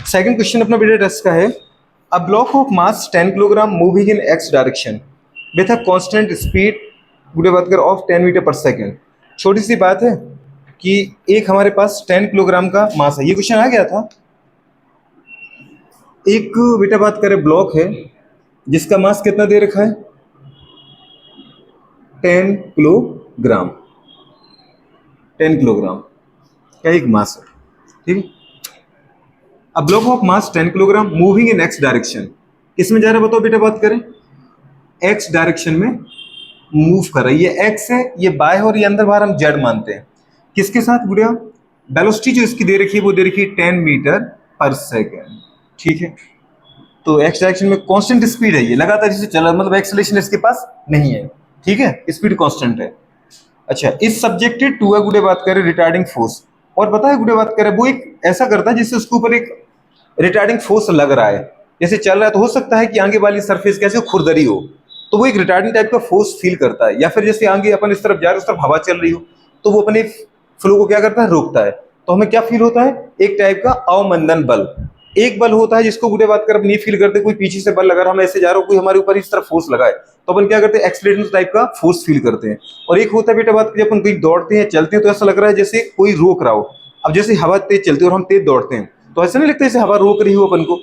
Second question अपना बेटा test का है। A block of mass 10 kilogram moving in x direction with a constant speed गुडे बात कर ऑफ 10 मीटर पर सेकेंड। छोटी सी बात है कि एक हमारे पास 10 किलोग्राम का मास है, ये क्वेश्चन आ गया था। एक बेटा बात करें ब्लॉक है जिसका मास कितना दे रखा है 10 किलोग्राम। 10 किलोग्राम का एक मास है, ठीक है। अब block of mass 10 kilogram moving in x direction, किसमें जा रहा है बताओ बेटा बात करें, एक्स डायरेक्शन में मूव कर रहा है। ये एक्स है, ये बाय है और ये अंदर बाहर हम जेड मानते हैं। किसके साथ गुड़िया, वेलोसिटी जो इसकी दे रखी है वो दे रखी है 10 मीटर पर सेकेंड, ठीक है। तो एक्स डायरेक्शन में कांस्टेंट स्पीड है, ये लगातार जिसे चल रहा है, मतलब एक्सेलरेशन इसके पास नहीं है, ठीक है, स्पीड कांस्टेंट है। अच्छा, इस सब्जेक्टेड टू है गुड़े बात करें रिटार्डिंग फोर्स, और पता है गुड़े बात करें वो एक ऐसा करता है जिससे उसके ऊपर एक रिटार्डिंग फोर्स लग रहा है। जैसे चल रहा है तो हो सकता है कि आगे वाली सरफेस कैसे खुरदरी हो, तो वो एक रिटार्डिंग टाइप का फोर्स फील करता है। या फिर जैसे आगे अपन इस तरफ जा रहे हैं, उस तरफ हवा चल रही हो, तो वो अपने फ्लो को क्या करता है, रोकता है। तो हमें क्या फील होता है, एक टाइप का अवमंदन बल। एक बल होता है जिसको गुड़े बात कर अपन ये फील करते, कोई पीछे से बल लगा, हम ऐसे जा रहे हो, कोई हमारे ऊपर इस तरफ फोर्स लगाए, तो अपन क्या करते हैं, एक्सीलरेशन टाइप का फोर्स फील करते हैं। और एक होता है बेटा बात, जब अपन कहीं दौड़ते हैं चलते हैं तो ऐसा लग रहा है जैसे कोई रोक रहा हो। अब जैसे हवा तेज चलती है और हम तेज दौड़ते हैं तो ऐसा नहीं लगता जैसे हवा रोक रही हो अपन को,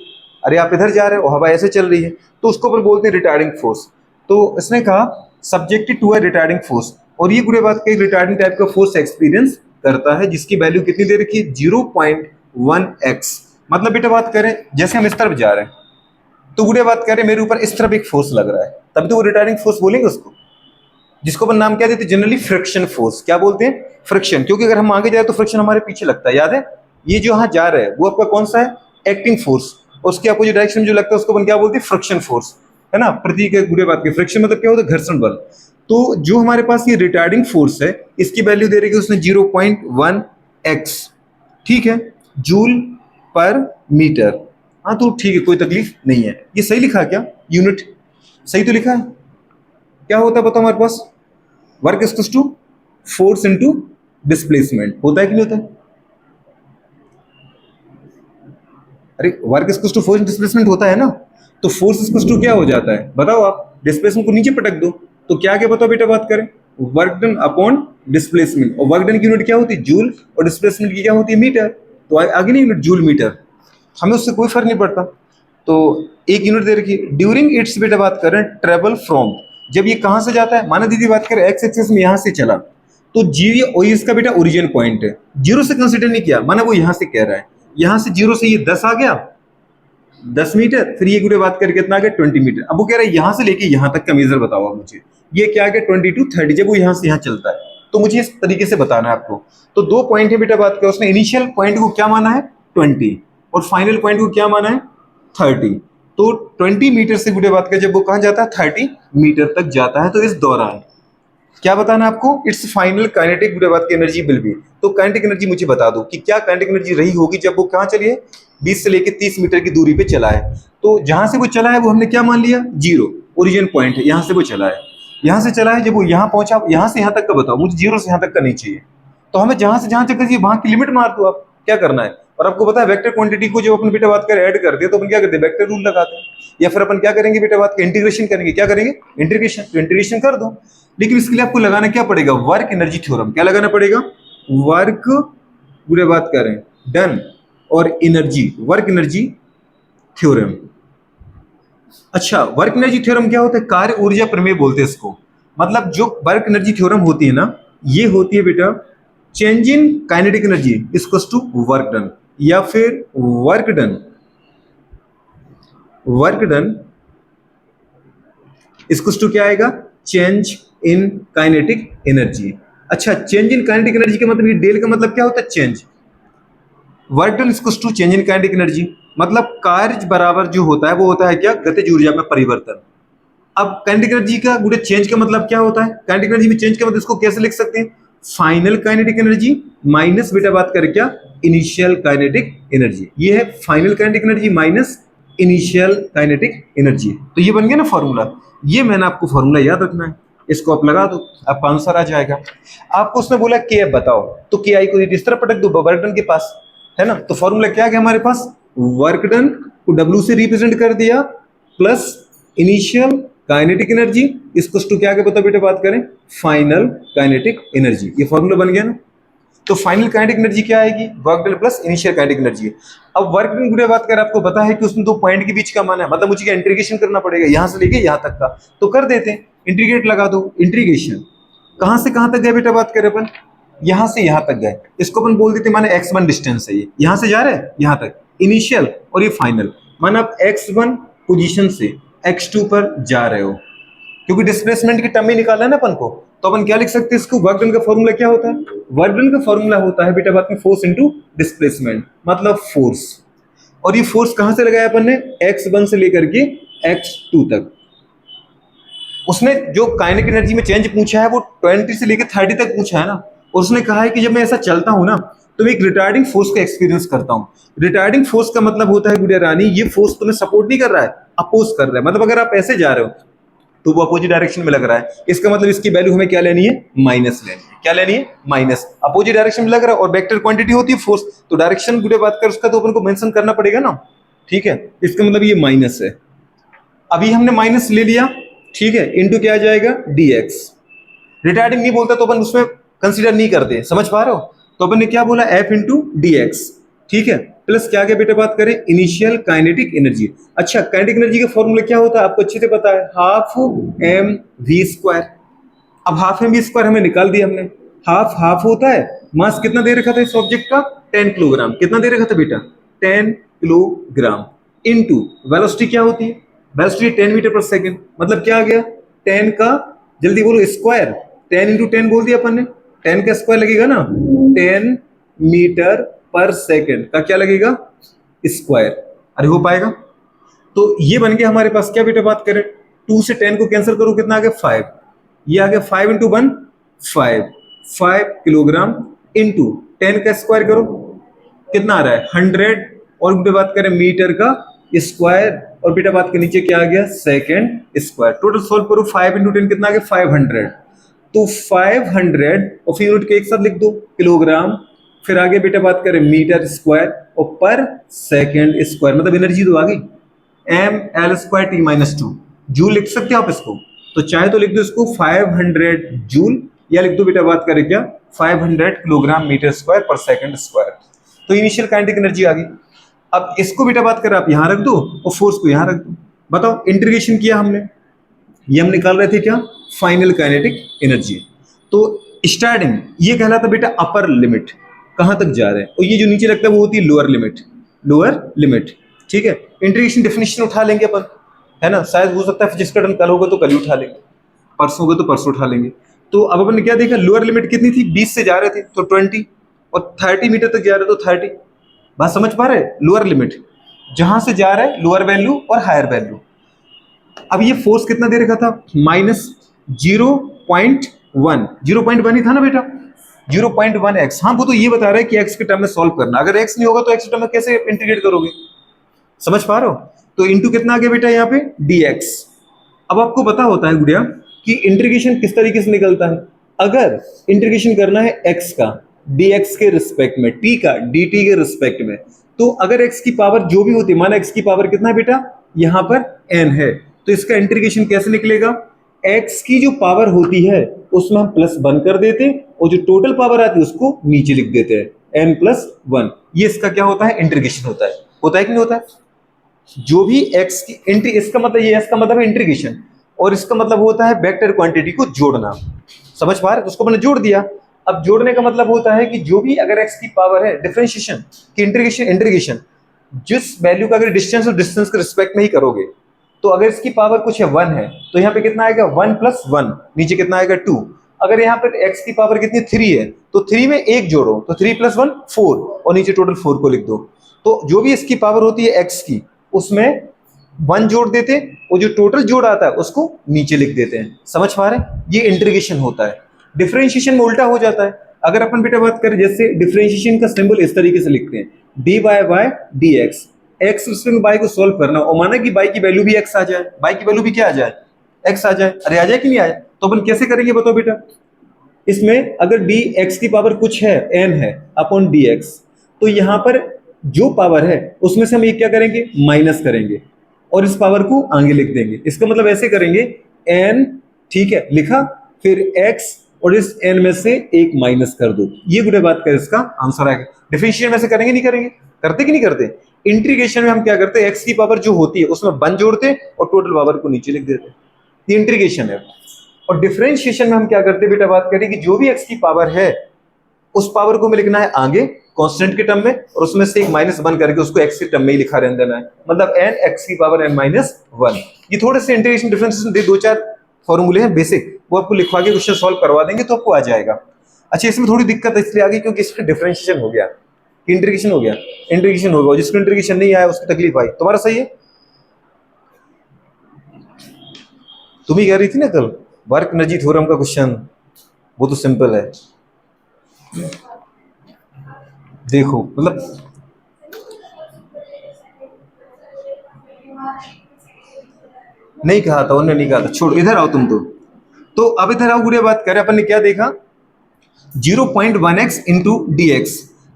अरे आप इधर जा रहे हो हवा ऐसे चल रही है, तो उसको अपन बोलते हैं रिटार्डिंग फोर्स। तो इसने कहा subjected to a retarding force, और ये गुड़े बात का रिटार्डिंग टाइप का फोर्स एक्सपीरियंस करता है जिसकी वैल्यू कितनी दे रखी है 0.1x। मतलब बेटा बात करें जैसे हम इस तरफ जा रहे हैं तो गुड़े बात करें मेरे ऊपर इस तरफ एक फोर्स लग रहा है, तभी तो वो रिटार्डिंग फोर्स बोलेंगे उसको, जिसको अपन नाम क्या देते हैं जनरली फ्रिक्शन फोर्स। क्या बोलते हैं, फ्रिक्शन, क्योंकि अगर हम आगे जाए तो फ्रिक्शन हमारे पीछे लगता है, याद है। ये जो यहाँ जा रहा है वो आपका कौन सा है, एक्टिंग फोर्स, उसके अपोजिट डायरेक्शन में जो लगता है उसको अपन क्या बोलते हैं, फ्रिक्शन फोर्स, है ना। प्रतीक है गुड़े बात के, फ्रिक्शन मतलब क्या होता है, घर्षण बल। तो जो हमारे पास ये रिटार्डिंग फोर्स है इसकी वैल्यू दे रही है उसने 0.1x, ठीक है, जूल पर मीटर। हाँ तो ठीक है, कोई तकलीफ नहीं है। ये सही लिखा क्या, यूनिट सही तो लिखा है। क्या होता है बताओ हमारे पास, work equals to force into displacement, होता है कि नहीं होता है। अरे work equals to force displacement होता है ना, तो फोर्स इक्वल्स टू क्या हो जाता है बताओ आप, डिस्प्लेसमेंट को नीचे पटक दो, तो क्या क्या बताओ बेटा बात करें, वर्क डन अपॉन डिस्प्लेसमेंट, और वर्क डन की यूनिट क्या होती है जूल, और डिस्प्लेसमेंट की क्या होती है मीटर। तो आगे नहीं यूनिट जूल मीटर, हमें उससे कोई फर्क नहीं पड़ता। तो एक यूनिट दे रखी है ड्यूरिंग इट्स, बेटा बात करें ट्रेवल फ्रॉम, जब ये कहां से जाता है, माना दीदी बात करें एक्स एक्सिस में यहां से चला, तो जी इसका बेटा ओरिजिन पॉइंट है, जीरो से कंसीडर नहीं किया, माना वो यहां से कह रहा है, यहां से जीरो से ये 10 आ गया, 10 मीटर, फिर ये गुड़े बात करके कितना आ गया 20 मीटर। अब वो कह रहा है यहां से लेके यहां तक का मेजर बताओ आप मुझे, ये क्या आ गया 20 to 30, जब वो यहां से यहां चलता है तो मुझे इस तरीके से बताना है आपको। तो दो पॉइंट है बेटा बात कर, उसने इनिशियल पॉइंट को क्या माना है 20 और फाइनल पॉइंट को क्या माना है 30। तो 20 मीटर से गुड़े बात कर जब वो कहां जाता है 30 मीटर तक जाता है, तो इस दौरान क्या बताना है आपको, इट्स फाइनल काइनेटिक गुड़े बात की एनर्जी विल बी। तो काइनेटिक एनर्जी मुझे बता दो कि क्या काइनेटिक एनर्जी रही होगी जब वो कहां चली है 20 से लेकर 30 मीटर की दूरी पे चला है। तो जहां से वो चला है वो हमने क्या मान लिया, जीरो, ओरिजिन पॉइंट है, यहां से वो चला है, यहां से चला है, जब वो यहां पहुंचा, यहां से यहां तक का बताओ मुझे, जीरो से यहां तक का नहीं चाहिए। तो हमें जहां से जहां तक चाहिए वहां की लिमिट मार दो आप, क्या करना है। और आपको पता है वेक्टर क्वांटिटी को जब अपन बेटा बात कर ऐड करते हैं तो अपन क्या करते हैं, वेक्टर रूल लगाते हैं, या फिर अपन क्या करेंगे बेटा बात कर इंटीग्रेशन करेंगे, क्या करेंगे इंटीग्रेशन, तो इंटीग्रेशन कर दो। लेकिन इसके लिए आपको लगाना क्या पड़ेगा, वर्क एनर्जी थ्योरम। क्या लगाना पड़ेगा, वर्क पूरे बात करें डन और एनर्जी, वर्क एनर्जी थ्योरम। अच्छा, वर्क एनर्जी थ्योरम क्या होता है, कार्य ऊर्जा प्रमेय बोलते हैं इसको। मतलब जो वर्क एनर्जी थ्योरम होती है ना, ये होती है बेटा change in kinetic energy equals to work done, या फिर work done, work done equals to क्या आएगा, चेंज इन काइनेटिक एनर्जी। अच्छा, चेंज इन काइनेटिक एनर्जी का मतलब, ये डेल का मतलब क्या होता है change, work done equals to change in kinetic energy, मतलब कार्य बराबर जो होता है वो होता है क्या, गतिज ऊर्जा में परिवर्तन। अब काइनेटिक एनर्जी का गुड़े चेंज का मतलब क्या होता है, काइनेटिक एनर्जी में चेंज का मतलब इसको कैसे लिख सकते हैं, फाइनल काइनेटिक एनर्जी माइनस बेटा बात करें क्या, इनिशियल काइनेटिक एनर्जी। ये है final kinetic energy minus initial kinetic energy. तो ये बन गया ना फॉर्मूला, ये मैंने आपको फॉर्मूला याद रखना है, इसको आप लगा दो, आपका आंसर आ जाएगा। आपको उसने बोला के बताओ, तो के आई को इस तरह पटक दो वर्क डन के पास, है ना। तो फॉर्मूला क्या है हमारे पास, वर्क डन को W से रिप्रेजेंट कर दिया प्लस इनिशियल काइनेटिक एनर्जी इसको टू क्या पता बेटा बात करें फाइनल काइनेटिक एनर्जी। ये फॉर्मूला बन गया ना। तो फाइनल काइनेटिक एनर्जी क्या आएगी work done plus initial kinetic energy. अब वर्क डन की बात करें आपको पता है कि उसमें दो पॉइंट के बीच का मान है मतलब मुझे क्या इंटीग्रेशन करना पड़ेगा यहां से लेके यहां तक का तो कर देते हैं इंटीग्रेट लगा दो। इंटीग्रेशन कहां से कहां तक गए बेटा बात करें अपन यहां से यहां तक गए इसको अपन बोल देते माने x1 डिस्टेंस है ये यहां से जा रहा है यहां तक इनिशियल और ये फाइनल माना आप x1 पोजीशन से x2 पर जा रहे हो क्योंकि डिस्प्लेसमेंट की टर्म ही निकालना है ना अपन को तो अपन क्या लिख सकते हैं इसको वर्क डन का फॉर्मूला क्या होता है वर्क डन का फॉर्मूला होता है बेटा बात में फोर्स इनटू डिस्प्लेसमेंट मतलब फोर्स और ये फोर्स कहां से लगाया अपन ने x1 से लेकर के x2 तक। उसने जो काइनेटिक एनर्जी में चेंज पूछा है वो 20 से लेकर 30 तक पूछा है ना और उसने कहा है कि जब मैं ऐसा चलता हूं ना तो मैं एक रिटार्डिंग फोर्स का एक्सपीरियंस करता हूं। रिटार्डिंग फोर्स का मतलब होता है गुड़िया रानी ये फोर्स तुम्हें सपोर्ट नहीं कर रहा है अपोज कर रहा है मतलब अगर आप ऐसे जा रहे हो तो वो अपोजिट डायरेक्शन में लग रहा है इसका मतलब इसकी वैल्यू हमें क्या लेनी है माइनस लेनी है। क्या लेनी है माइनस अपोजिट डायरेक्शन में लग रहा है और वेक्टर क्वांटिटी होती है फोर्स तो डायरेक्शन गुड़िया बात कर उसका तो अपन को मेंशन करना पड़ेगा ना ठीक है इसका मतलब ये माइनस है। अभी हमने माइनस ले लिया ठीक है इनटू क्या आ जाएगा dx। रिटार्डिंग नहीं बोलता तो अपन उसमें कंसीडर नहीं करते समझ पा रहे हो तो अपन ने क्या बोला f इंटू dx ठीक है प्लस क्या बेटा बात करें इनिशियल काइनेटिक एनर्जी। अच्छा काइनेटिक एनर्जी का फॉर्मूला क्या होता है आपको अच्छे से पता है हाफ एम वी स्क्वायर। अब हाफ एम वी स्क्वायर हमें निकाल दिया हमने हाफ हाफ होता है मास कितना दे रखा था इस ऑब्जेक्ट का 10 किलोग्राम कितना दे रखा था बेटा 10 किलोग्राम इनटू वेलोसिटी क्या होती है वेलोसिटी 10 मीटर पर सेकंड मतलब क्या आ गया 10 का जल्दी बोलो स्क्वायर 10 इंटू 10 बोल दिया अपन ने 10 का स्क्वायर लगेगा ना 10 मीटर पर सेकंड का क्या लगेगा स्क्वायर। अरे हो पाएगा तो ये बन गया हमारे पास क्या बेटा बात करें 2 से 10 को कैंसिल करो कितना आ गया 5 ये आ गया 5 इंटू 1 5 किलोग्राम इंटू 10 का स्क्वायर करो कितना आ रहा है 100 और बेटा बात करें मीटर का स्क्वायर और बेटा बात के नीचे क्या आ गया सेकंड स्क्वायर टोटल सॉल्व करो 5 इंटू 10 कितना आ गया 500 तो 500 और फिर यूनिट के एक साथ लिख दो किलोग्राम फिर आगे बेटा बात करें मीटर स्क्वायर और पर सेकंड स्क्वायर मतलब एनर्जी तो आ गई M L square T minus 2 joule लिख सकते हो आप इसको तो चाहे तो लिख दो इसको 500 जूल या लिख दो बेटा बात करें क्या 500 किलोग्राम मीटर स्क्वायर पर सेकंड स्क्वायर। तो इनिशियल काइनेटिक एनर्जी आ गई। अब इसको बेटा बात करें आप यहां रख दो और फोर्स को यहां रख दो बताओ इंटीग्रेशन किया हमने ये हम निकाल रहे थे क्या फाइनल काइनेटिक एनर्जी। तो स्टार्टिंग ये कहलाता बेटा अपर लिमिट कहां तक जा रहे हैं और ये जो नीचे लगता है वो होती है लोअर लिमिट ठीक है। इंटीग्रेशन डेफिनेशन उठा लेंगे अपन है ना शायद हो सकता है फिजिक्स का टर्म कल होगा तो कल ही उठा लेंगे परसों होगा तो परसों उठा लेंगे। तो अब अपन ने क्या देखा लोअर लिमिट कितनी थी 20 से जा रहे थे तो 20 और 30 मीटर तक जा रहे तो 30 बात समझ पा रहे लोअर लिमिट जहां से जा रहा है लोअर वैल्यू और हायर वैल्यू। अब ये फोर्स कितना दे रखा था माइनस 0.1 ही था ना बेटा 0.1 x। हाँ वो तो ये बता रहा है कि x के टर्म में सॉल्व करना अगर x नहीं होगा तो x के टर्म में कैसे इंटीग्रेट करोगे समझ पा रहे हो। तो इंटू कितना आ गया बेटा यहाँ पे dx। अब आपको पता होता है गुड़िया कि इंटीग्रेशन किस तरीके से निकलता है अगर इंटीग्रेशन करना है x का dx के रिस्पेक्ट में t का dt के रिस्पेक्ट में तो अगर x की पावर जो भी होती है माना x की पावर कितना है बेटा यहाँ पर n है तो इसका इंटीग्रेशन कैसे निकलेगा x की जो पावर होती है उसमें हम प्लस 1 कर देते और जो टोटल पावर आती है उसको नीचे लिख देते हैं n प्लस 1 ये इसका क्या होता है इंटीग्रेशन होता है कि नहीं होता है। जो भी x की इसका मतलब ये इसका मतलब है इंटीग्रेशन और इसका मतलब होता है वेक्टर क्वांटिटी को जोड़ना समझ पा रहे तो उसको मैंने जोड़ दिया। अब जोड़ने का मतलब होता है कि जो भी अगर x की पावर है डिफरेंशिएशन की इंटीग्रेशन जिस वैल्यू का अगर डिस्टेंस और डिस्टेंस के रिस्पेक्ट में ही करोगे तो अगर इसकी पावर कुछ है 1 है तो यहाँ पे कितना आएगा 1 प्लस 1 नीचे कितना आएगा 2। अगर यहाँ पर x की पावर कितनी 3 है तो 3 में 1 जोड़ो तो 3 प्लस 1 4 और नीचे टोटल 4 को लिख दो। तो जो भी इसकी पावर होती है x की उसमें 1 जोड़ देते और जो टोटल जोड़ आता है उसको नीचे लिख देते हैं समझ पा रहे ये इंटीग्रेशन होता है। डिफरेंशिएशन में उल्टा हो जाता है अगर अपन बेटा बात करें जैसे डिफरेंशिएशन का सिंबल इस तरीके से लिखते हैं dy by dx x respect by को सॉल्व करना और माना कि बाई की वैल्यू भी x आ जाए बाई की वैल्यू भी क्या आ जाए x आ जाए। अरे आ जाए कि नहीं आए तो अपन कैसे करेंगे बताओ बेटा इसमें अगर dx की पावर कुछ है n है अपॉन dx तो यहाँ पर जो पावर है उसमें से हम एक क्या करेंगे, माइनस करेंगे और इस पावर को आगे लिख देंगे। इसका मतलब ऐसे करेंगे n, ठीक है, लिखा, फिर x और इस n में से एक माइनस कर दो। ये गुड़े बात कर, इसका आंसर आएगा। डिफरेंशिएट में से करेंगे नहीं करेंगे, करते कि नहीं करते? इंटीग्रेशन में हम क्या करते हैं, x की पावर जो होती है उसमें 1 जोड़ते और टोटल पावर को नीचे लिख देते, ये इंटीग्रेशन है। और डिफरेंशिएशन में हम क्या करते बेटा, बात करें कि जो भी x की पावर है उस पावर को हमें लिखना है आगे कांस्टेंट के टर्म में और उसमें से एक माइनस 1 करके उसको x के टर्म में ही लिखा रहने देना है, मतलब n x की पावर n माइनस 1। ये थोड़े से इंटीग्रेशन डिफरेंशिएशन दे, 2-4 फॉर्मूले हैं बेसिक, वो आपको लिखवा के क्वेश्चन सॉल्व करवा देंगे तो आपको आ जाएगा। अच्छा, इसमें थोड़ी दिक्कत इसलिए आ गई क्योंकि इसमें डिफरेंशिएशन हो गया, इंटीग्रेशन हो गया, इंटीग्रेशन होगा, जिसको इंटीग्रेशन नहीं आया उसकी तकलीफ आई। तुम्हारा सही है, तुम ही कह रही थी ना कल वर्क एनर्जी थ्योरम का क्वेश्चन, वो तो सिंपल है। देखो मतलब नहीं कहा था, उन्होंने नहीं कहा था, छोड़, इधर आओ तुम। तो अब इधर आओ, गुड़िया बात करें, अपन ने क्या देखा, 0.1x इंटू dx।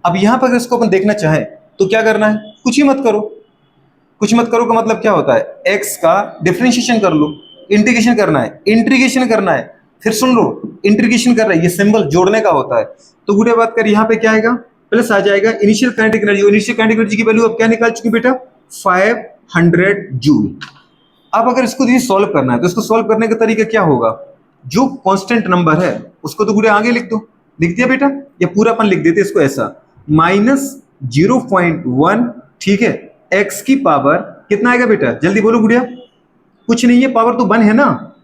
अब यहां पर इसको अपन देखना चाहें तो क्या करना है, कुछ ही मत करो। कुछ मत करो का मतलब क्या होता है, x का डिफरेंशिएशन कर लो, इंटीग्रेशन करना है, इंटीग्रेशन करना है, फिर सुन लो इंटीग्रेशन कर रहा है, ये सिंबल जोड़ने का होता है। तो गुड़िया बात कर, यहाँ पे क्या आएगा, प्लस आ जाएगा initial kinetic energy. Initial kinetic energy की वैल्यू अब क्या निकाल चुकी बेटा, 500 जूल। अब अगर इसको सॉल्व करना है तो इसको सॉल्व करने का तरीका क्या होगा, जो कांस्टेंट नंबर है उसको तो गुड़िया आगे लिख दो, लिख दिया बेटा, या पूरा अपन लिख देते इसको ऐसा, -0.1, ठीक है, x की पावर कितना आएगा बेटा, जल्दी बोलो गुड़िया, कुछ नहीं है, पावर तो 1 है ना,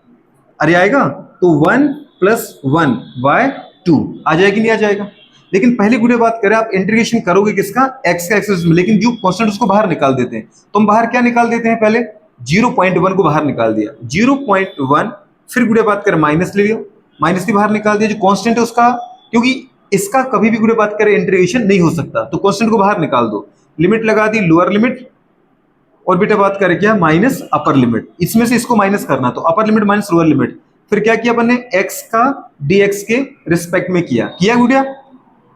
अरे आएगा तो 1 + 1/2 आ जाएगी, नहीं आ जाएगा। लेकिन पहले गुड़िया बात करें, आप इंटीग्रेशन करोगे किसका, x का एक्सिस में, लेकिन जो कांस्टेंट उसको बाहर निकाल देते हैं। तो हम बाहर क्या निकाल देते हैं, पहले 0.1 को बाहर निकाल दिया, 0.1, फिर गुड़िया बात करें माइनस ले लियो, माइनस भी बाहर निकाल दिया, जो कांस्टेंट है उसका, क्योंकि इसका कभी भी गुड़िया बात करें इंटीग्रेशन नहीं हो सकता, तो कांस्टेंट को बाहर निकाल दो, लिमिट लगा दी लोअर लिमिट, और बेटा बात करें क्या, माइनस अपर लिमिट, इसमें से इसको माइनस करना, तो अपर लिमिट माइनस लोअर लिमिट। फिर क्या किया अपन ने, x का dx के रिस्पेक्ट में किया गुड़िया,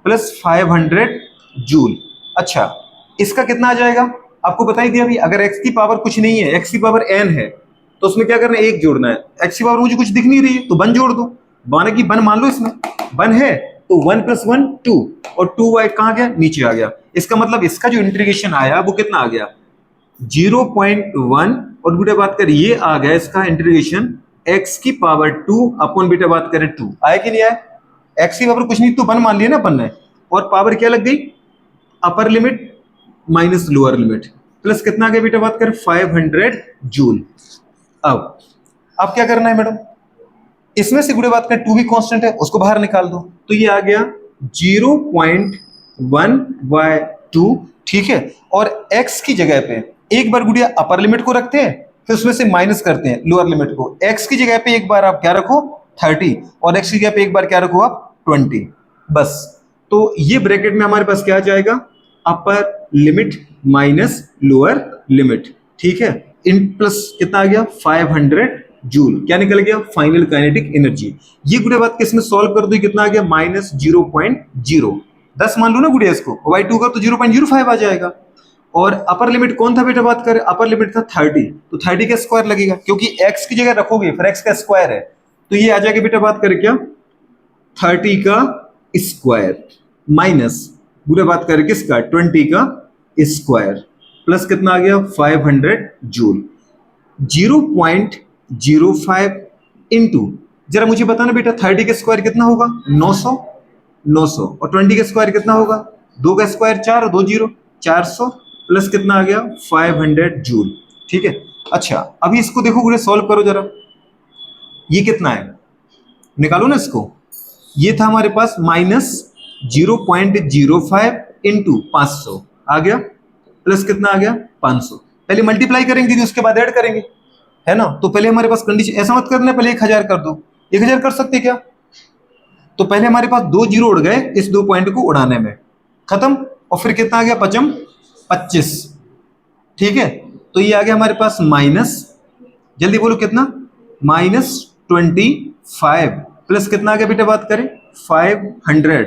प्लस 500 जूल। अच्छा, इसका कितना आ जाएगा, आपको बता ही दिया अभी, अगर x की पावर कुछ नहीं है, x की पावर n है, तो उसमें क्या करना है, 1 जोड़ना है। x की पावर मुझे कुछ दिख नहीं रही है तो 1 जोड़ दो, माना कि 1 मान लो, इसमें 1 है तो 1 + 1 2, और 2y कहाँ गया, नीचे आ गया। इसका मतलब इसका जो इंटीग्रेशन आया वो कितना आ गया, 0.1, और बेटा बात करें ये आ गया इसका इंटीग्रेशन x की पावर 2 अपन बेटा बात करें 2, आया कि नहीं आया, x की पावर कुछ नहीं तो 1 मान लिया ना अपन ने, और पावर क्या लग गई, अपर limit minus lower limit, plus कितना आ गया बेटा बात करें 500 जूल। अब क्या करना है मैडम, इसमें से गुड़े बात करें 2 भी कांस्टेंट है, उसको बाहर निकाल दो, तो ये आ गया 0.1/2, ठीक है, और x की जगह पे एक बार गुड़िया अपर लिमिट को रखते हैं, फिर उसमें से माइनस करते हैं लोअर लिमिट को। x की जगह पे एक बार आप क्या रखो 30, और x की जगह पे एक बार क्या रखो आप 20, बस। तो ये ब्रैकेट में हमारे पास क्या आ जाएगा, अपर लिमिट माइनस लोअर लिमिट, ठीक है, इन प्लस कितना आ गया 500 जूल, क्या निकल गया, फाइनल काइनेटिक एनर्जी। ये गुड़िया बात के इसमें सॉल्व कर दो, कितना आ गया -0.0, 10 मान लो ना गुड़िया इसको, y2 का तो 0.05 आ जाएगा। और अपर लिमिट कौन था बेटा बात करें, अपर लिमिट था 30, तो 30 का स्क्वायर लगेगा, क्योंकि x की जगह रखोगे फिर x का स्क्वायर है, तो ये आ जाएगा बेटा बात करें क्या 30 का स्क्वायर, माइनस पूरे बात करें किसका 20 का स्क्वायर, प्लस कितना आ गया 500 जूल। 0.05 इंटू, जरा मुझे बताना बेटा 30 का स्क्वायर कितना होगा 900, 900, और 20 का स्क्वायर कितना होगा, 2 का स्क्वायर 4 और 2 0, 400, प्लस कितना आ गया 500 जूल, ठीक है। अच्छा, अभी इसको देखो पूरे सॉल्व करो जरा, ये कितना है निकालो ना इसको, ये था हमारे पास -0.05 इंटू 500 आ गया, प्लस कितना आ गया 500, पहले मल्टीप्लाई करेंगे दीदी उसके बाद ऐड करेंगे, है ना। तो पहले हमारे पास कंडीशन, ऐसा मत करना पहले 1000 कर दो, 1000 कर सकते क्या, तो पहले हमारे पास 2 जीरो उड़ गए इस 2 पॉइंट को उड़ाने में, खत्म, और फिर कितना आ गया 25, ठीक है। तो ये आ गया हमारे पास माइनस, जल्दी बोलो कितना, -25, प्लस कितना आ गया बेटा बात करें 500,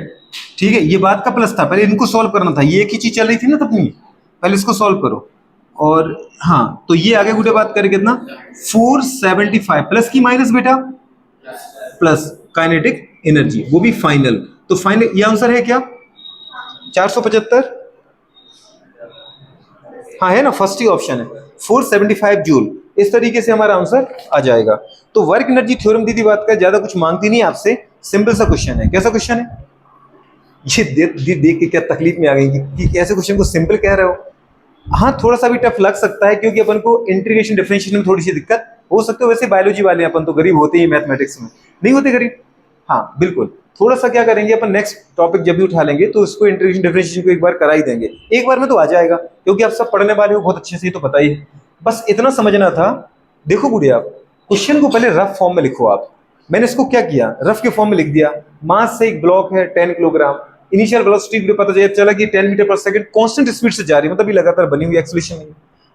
ठीक है, ये बात का प्लस था, पहले इनको सॉल्व करना था, ये एक ही चीज चल रही थी ना तब, नहीं पहले इसको सॉल्व करो। और हाँ, तो ये आगे गुटे बात करें कितना, 475 प्लस की माइनस बेटा प्लस काइनेटिक एनर्जी, वो भी फाइनल। तो फाइनल ये आंसर है क्या, 475। हाँ है ना, फर्स्ट ही ऑप्शन है 475 जूल। इस तरीके से हमारा आंसर आ जाएगा। तो वर्क एनर्जी थ्योरम दीदी बात का ज्यादा कुछ मांगती नहीं आपसे, सिंपल सा क्वेश्चन है। कैसा क्वेश्चन है ये, देख के क्या तकलीफ में आ गई कि ऐसे क्वेश्चन को सिंपल कह रहे हो। हाँ थोड़ा सा भी टफ लग सकता है क्योंकि अपन को इंटीग्रेशन डिफरेंशिएशन में थोड़ी सी दिक्कत हो सकती है। वैसे बायोलॉजी वाले अपन तो गरीब होते ही मैथमेटिक्स में, नहीं होते गरीब। हाँ बिल्कुल, थोड़ा सा क्या करेंगे अपन, नेक्स्ट टॉपिक जब भी उठा लेंगे तो इसको इंटीग्रेशन डिफरेंशिएशन को एक बार करा ही देंगे, एक बार में तो आ जाएगा क्योंकि आप सब पढ़ने वाले हो बहुत अच्छे से, तो पता ही है। बस इतना समझना था। देखो गुड़िया, क्वेश्चन को पहले रफ फॉर्म में लिखो आप। मैंने इसको क्या किया, रफ के फॉर्म में लिख दिया। मास से एक ब्लॉक है 10 किलोग्राम, इनिशियल वेलोसिटी पता चला कि 10 मीटर पर सेकंड कांस्टेंट स्पीड से जा रही है, मतलब ये लगातार बनी हुई एक्सेलरेशन है।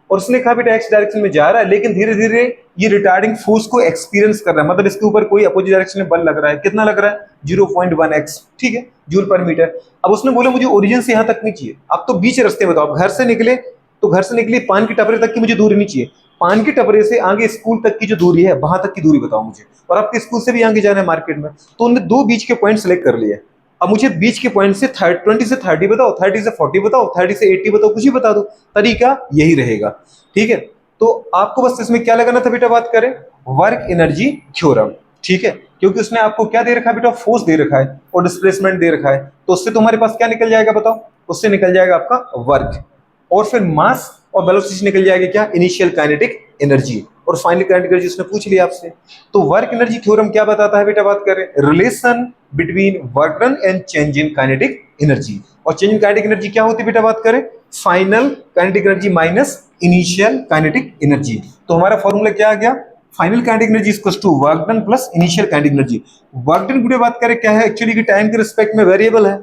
और उसने कहा बेटा एक्स डायरेक्शन में जा रहा है, लेकिन धीरे धीरे ये रिटार्डिंग फोर्स को एक्सपीरियंस कर रहा है, मतलब इसके ऊपर कोई अपोजिट डायरेक्शन में बल लग रहा है। कितना लग रहा है, 0.1x, ठीक है, जूल पर मीटर। अब उसने बोला मुझे ओरिजिन से यहां तक नहीं चाहिए, अब तो बीच रास्ते बताओ। अब घर से निकले तो घर से निकली पान की टपरे तक की मुझे दूरी नहीं चाहिए, पान की टपरे से आगे स्कूल तक की जो दूरी है वहां तक की दूरी बताओ मुझे, और आपके स्कूल से भी आगे जाना है मार्केट में। तो उन्होंने दो बीच के पॉइंट सेलेक्ट कर लिए। अब मुझे बीच के पॉइंट से 20 से 30 बताओ, 30 से 40 बताओ, 30 से 80 बताओ, कुछ ही बता दो, तरीका यही रहेगा। ठीक है, तो आपको बस इसमें क्या लगाना था बेटा, बात करें वर्क एनर्जी थ्योरम। ठीक है, क्योंकि उसने आपको क्या दे रखा है बेटा, फोर्स दे रखा है और डिस्प्लेसमेंट दे रखा है, तो उससे तुम्हारे पास क्या निकल जाएगा बताओ, उससे निकल जाएगा आपका वर्क, और फिर मास और वेलोसिटी निकल जाएगी क्या, इनिशियल काइनेटिक एनर्जी, और फाइनल काइनेटिक एनर्जी उसने पूछ लिया आपसे। तो वर्क एनर्जी थ्योरम क्या बताता है बेटा, बात करें relation between work done and change in kinetic energy. और चेंज इन काइनेटिक एनर्जी क्या होती है बेटा, बात करें final kinetic energy minus initial kinetic energy. तो हमारा फॉर्मूला क्या आ गया, final kinetic energy equals to work done plus initial kinetic energy. Work done की बात करें क्या है, एक्चुअली की टाइम के रिस्पेक्ट में वेरिएबल है,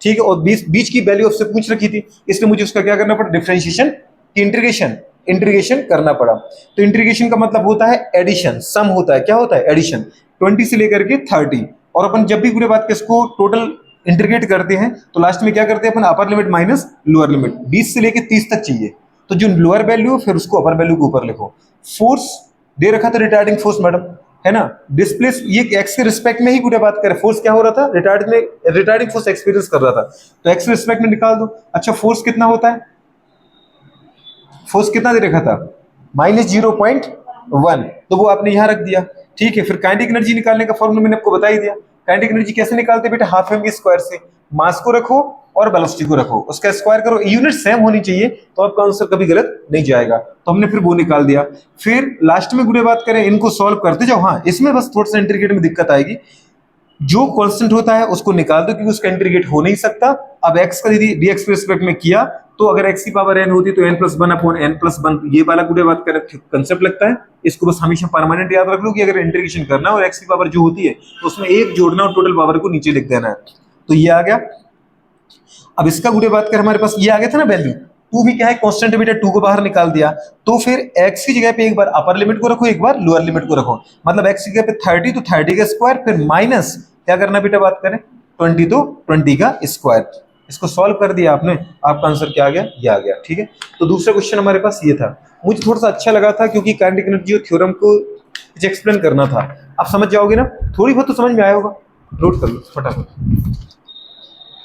ठीक है, और बीच की वैल्यू आपसे पूछ रखी थी, इसलिए मुझे उसका क्या करना पड़ा, डिफरेंशिएशन, इंटीग्रेशन करना पड़ा। तो इंटीग्रेशन का मतलब होता है एडिशन, सम होता है, क्या होता है एडिशन, 20 से लेकर के 30। और अपन जब भी पूरे बात के इसको टोटल इंटीग्रेट करते हैं तो लास्ट में क्या करते हैं अपन, upper limit minus lower limit, 20 से लेकर 30 तक चाहिए, तो जो लोअर वैल्यू फिर उसको अपर वैल्यू के ऊपर लिखो। फोर्स दे रखा था रिटार्डिंग फोर्स मैडम, है ना, डिस्प्लेस ये एक्स के रिस्पेक्ट में ही पूरे बात करें, फोर्स क्या हो रहा था, रिटार्डिंग फोर्स एक्सपीरियंस कर रहा था, तो एक्स के रिस्पेक्ट में निकाल दो। अच्छा फोर्स कितना होता है, फोर्स कितना दे रखा था, -0.1, तो वो आपने यहां रख दिया। ठीक है, फिर काइनेटिक एनर्जी निकालने का फॉर्मूला मैंने आपको बता ही दिया। काइनेटिक एनर्जी कैसे निकालते बेटा, हाफ एम के स्क्वायर से, मास को रखो और वेलोसिटी को रखो, उसका स्क्वायर करो, यूनिट सेम होनी चाहिए तो आपका आंसर कभी गलत नहीं जाएगा। तो हमने फिर वो निकाल दिया। फिर लास्ट में गुड़े बात करें, इनको सॉल्व करते जाओ। हाँ इसमें बस थोड़ा सा इंटीग्रेट में दिक्कत आएगी, जो कांस्टेंट होता है उसको निकाल दो क्योंकि उसका इंटीग्रेट हो नहीं सकता। अब x का यदि dx के रिस्पेक्ट में किया तो अगर x की पावर n होती तो n+1/n+1, ये वाला गुड़े बात करें कंसेप्ट लगता है, इसको बस हमेशा परमानेंट याद रख लो कि अगर इंटीग्रेशन करना है और x की पावर जो होती है तो उसमें एक जोड़ना और टोटल पावर को नीचे लिख देना है। तो ये आ गया। अब इसका गुड़े बात कर, हमारे पास ये आ गया था ना वैल्यू, टू भी क्या है कांस्टेंट है बेटा, टू को बाहर निकाल दिया, तो फिर x की जगह पे एक बार अपर लिमिट को रखो, एक बार लोअर लिमिट को रखो, मतलब x की जगह पे 30 तो 30 का स्क्वायर, फिर माइनस क्या करना बेटा, बात करें 20 तो 20 का स्क्वायर। इसको सॉल्व कर दिया आपने, आपका आंसर क्या आ गया, ये आ गया। ठीक है, तो दूसरा क्वेश्चन हमारे पास ये था, मुझे थोड़ा सा अच्छा लगा था क्योंकि काइनेटिक एनर्जी थ्योरम को कुछ एक्सप्लेन करना था। आप समझ जाओगे ना, थोड़ी बहुत तो समझ में आया होगा, नोट कर लो फटाफट।